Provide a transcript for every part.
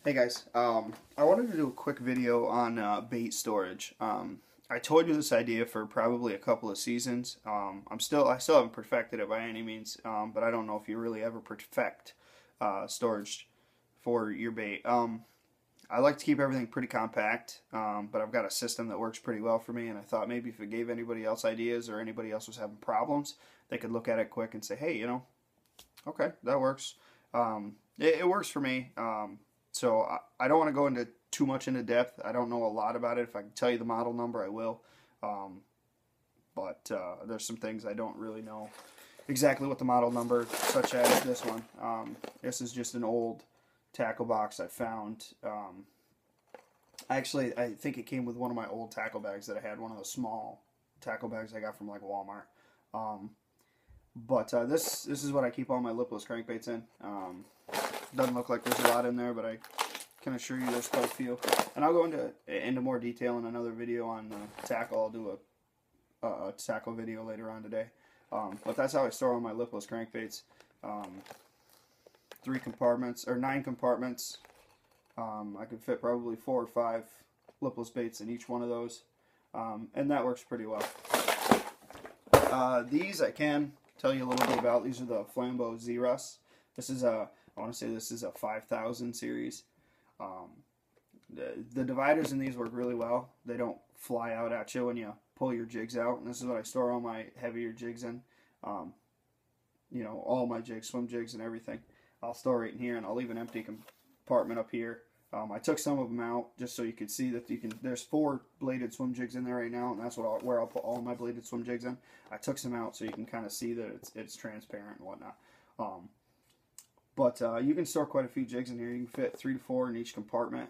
Hey guys, I wanted to do a quick video on bait storage. I told you this idea for probably a couple of seasons. I still haven't perfected it by any means, but I don't know if you really ever perfect storage for your bait. I like to keep everything pretty compact, but I've got a system that works pretty well for me, and I thought maybe if it gave anybody else ideas or anybody else was having problems, they could look at it quick and say, hey, okay, that works. It works for me. So I don't want to go into too much into depth. I don't know a lot about it. If I can tell you the model number, I will. But there's some things I don't really know exactly what the model number, such as this one. This is just an old tackle box I found. I think it came with one of my old tackle bags that I had, one of the small tackle bags I got from like Walmart. But this is what I keep all my lipless crankbaits in. Doesn't look like there's a lot in there, but I can assure you there's quite a few. And I'll go into more detail in another video on tackle. I'll do a tackle video later on today. But that's how I store all my lipless crankbaits. 9 compartments. I could fit probably 4 or 5 lipless baits in each one of those. And that works pretty well. These I can tell you a little bit about. These are the Flambeau Zerus. This is I want to say this is a 5000 series. The dividers in these work really well. They don't fly out at you when you pull your jigs out. And this is what I store all my heavier jigs in. All my jigs, swim jigs and everything. I'll store right in here, and I'll leave an empty compartment up here. I took some of them out just so you could see that there's 4 bladed swim jigs in there right now, and that's where I'll put all my bladed swim jigs in. I took some out so you can kind of see that it's transparent and whatnot. But you can store quite a few jigs in here. You can fit 3 to 4 in each compartment.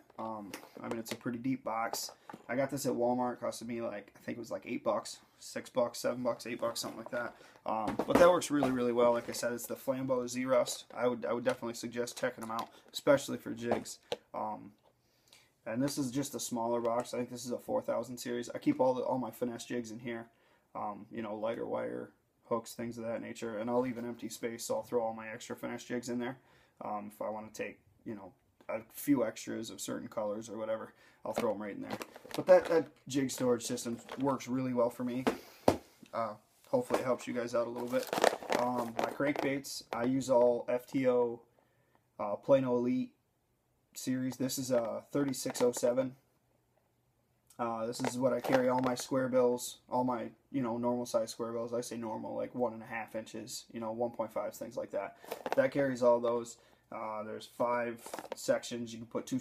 It's a pretty deep box. I got this at Walmart. It costed me I think it was like $8, $6, $7, $8, something like that. But that works really, really well. Like I said, it's the Flambeau Zerus. I would definitely suggest checking them out, especially for jigs. And this is just a smaller box. I think this is a 4000 series. I keep all my finesse jigs in here. Lighter wire, hooks, things of that nature, and I'll leave an empty space, so I'll throw all my extra finesse jigs in there. If I want to take, a few extras of certain colors or whatever, I'll throw them right in there. But that jig storage system works really well for me. Hopefully it helps you guys out a little bit. My crankbaits, I use all FTO Plano Elite series. This is a 3607. This is what I carry all my square bills, all my, normal size square bills. I say normal, like 1.5 inches, 1.5s, things like that. That carries all those. There's 5 sections. You can put 2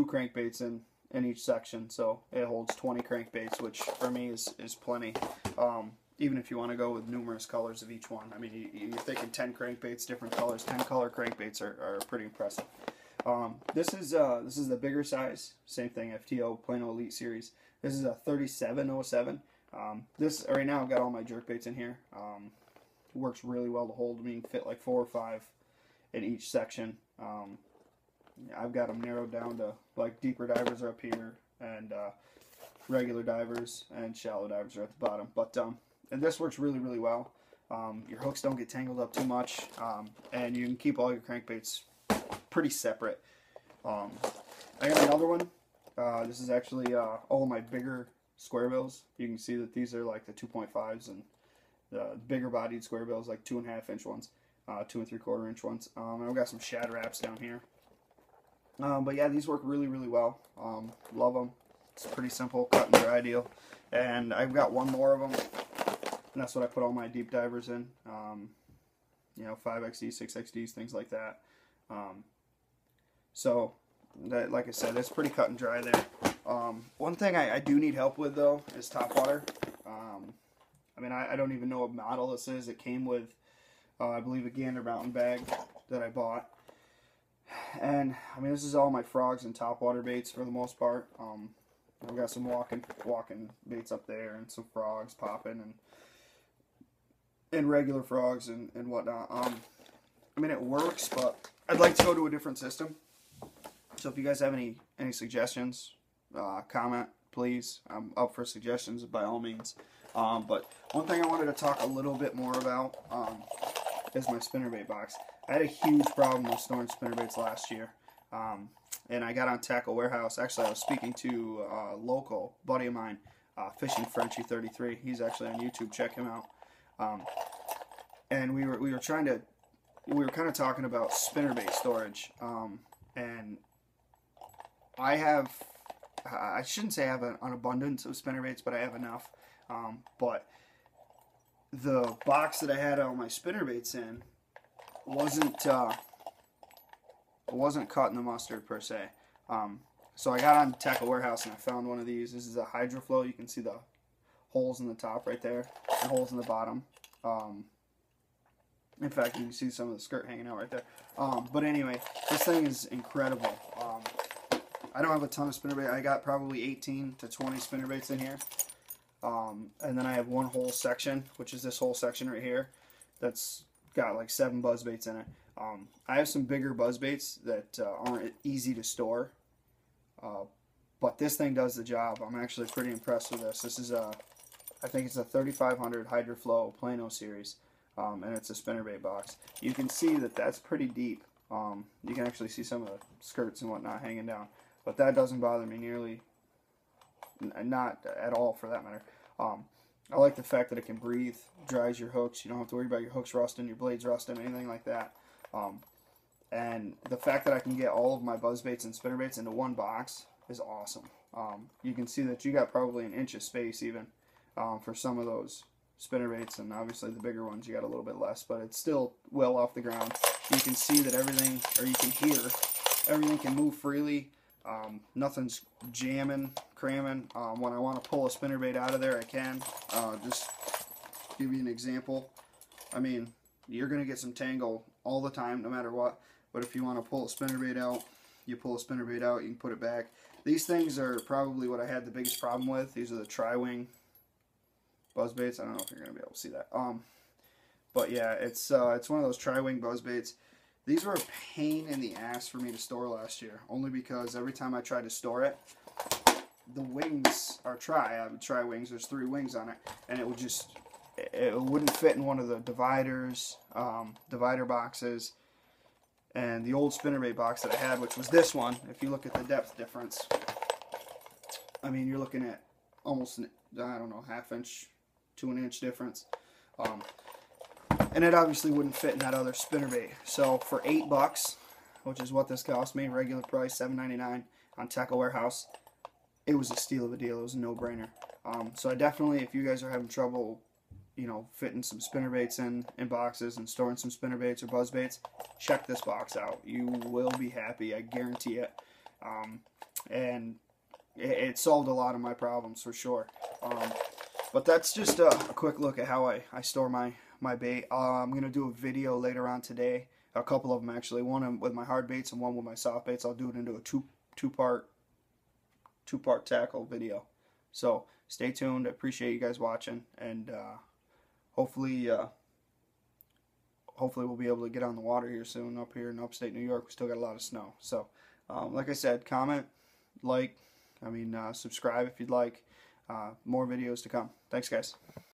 crankbaits in each section, so it holds 20 crankbaits, which for me is plenty. Even if you want to go with numerous colors of each one. You're thinking 10 crankbaits, different colors. 10 color crankbaits are pretty impressive. This is the bigger size, same thing, FTO Plano Elite series. This is a 3707. This right now I've got all my jerkbaits in here. Works really well to hold. You can fit like 4 or 5 in each section. I've got them narrowed down to like deeper divers are up here, and regular divers and shallow divers are at the bottom. But and this works really, really well. Your hooks don't get tangled up too much, and you can keep all your crankbaits pretty separate. I got another one. This is actually all my bigger square bills. You can see that these are like the 2.5s, and the bigger bodied square bills like 2.5 inch ones, 2 3/4 inch ones. And I've got some shad wraps down here. But yeah, these work really, really well. Love them. It's a pretty simple cut and dry deal. And I've got one more of them, and that's what I put all my deep divers in. 5XD, 6XDs, things like that. So, like I said, it's pretty cut and dry there. One thing I do need help with, though, is top water. I don't even know what model this is. It came with, I believe, a Gander Mountain bag that I bought. And, this is all my frogs and top water baits for the most part. I've got some walking baits up there, and some frogs popping, and regular frogs and whatnot. It works, but I'd like to go to a different system. So if you guys have any suggestions, comment, please. I'm up for suggestions by all means. But one thing I wanted to talk a little bit more about is my spinnerbait box. I had a huge problem with storing spinnerbaits last year. and I got on Tackle Warehouse. Actually, I was speaking to a local buddy of mine, Fishing Frenchie 33. He's actually on YouTube. Check him out. And we were kind of talking about spinnerbait storage. And I shouldn't say I have an abundance of spinnerbaits, but I have enough. But the box that I had all my spinnerbaits in wasn't cutting the mustard per se. So I got on Tackle Warehouse and I found one of these. This is a HydroFlow. You can see the holes in the top right there, and holes in the bottom. In fact, you can see some of the skirt hanging out right there. But anyway, this thing is incredible. I don't have a ton of spinnerbait. I got probably 18 to 20 spinnerbaits in here. And then I have one whole section, which is this whole section right here, that's got like 7 buzzbaits in it. I have some bigger buzzbaits that aren't easy to store, but this thing does the job. I'm actually pretty impressed with this. This is I think it's a 3500 HydroFlow Plano series, and it's a spinnerbait box. You can see that that's pretty deep. You can actually see some of the skirts and whatnot hanging down, but that doesn't bother me nearly, not at all for that matter. I like the fact that it can breathe, dries your hooks. You don't have to worry about your hooks rusting, your blades rusting, anything like that. And the fact that I can get all of my buzzbaits and spinnerbaits into one box is awesome. You can see that you got probably an inch of space even for some of those spinnerbaits, and obviously the bigger ones you got a little bit less, but it's still well off the ground. You can see that everything, or you can hear, everything can move freely. Nothing's jamming, cramming. When I want to pull a spinnerbait out of there, I can. Just give you an example. I mean, you're going to get some tangle all the time, no matter what. But if you want to pull a spinnerbait out, you pull a spinnerbait out, you can put it back. These things are probably what I had the biggest problem with. These are the Tri-Wing buzzbaits. I don't know if you're going to be able to see that. But yeah, it's one of those Tri-Wing buzzbaits. These were a pain in the ass for me to store last year, only because every time I tried to store it, the wings are I have Tri-Wings, there's 3 wings on it, and it wouldn't fit in one of the divider boxes. And the old spinnerbait box that I had, which was this one, if you look at the depth difference, I mean, you're looking at almost, I don't know, ½ inch to an inch difference. And it obviously wouldn't fit in that other spinnerbait. So for $8, which is what this cost me, regular price $7.99 on Tackle Warehouse, it was a steal of a deal. It was a no-brainer. So I definitely, if you guys are having trouble, you know, fitting some spinnerbaits in boxes and storing some spinnerbaits or buzzbaits, check this box out. You will be happy, I guarantee it. And it solved a lot of my problems for sure. But that's just a quick look at how I store my bait. I'm going to do a video later on today, a couple of them actually, one with my hard baits and one with my soft baits. I'll do it into a two-part tackle video. So stay tuned. I appreciate you guys watching, and hopefully we'll be able to get on the water here soon up here in upstate New York. We still got a lot of snow. So like I said, comment, like, subscribe if you'd like. More videos to come. Thanks, guys.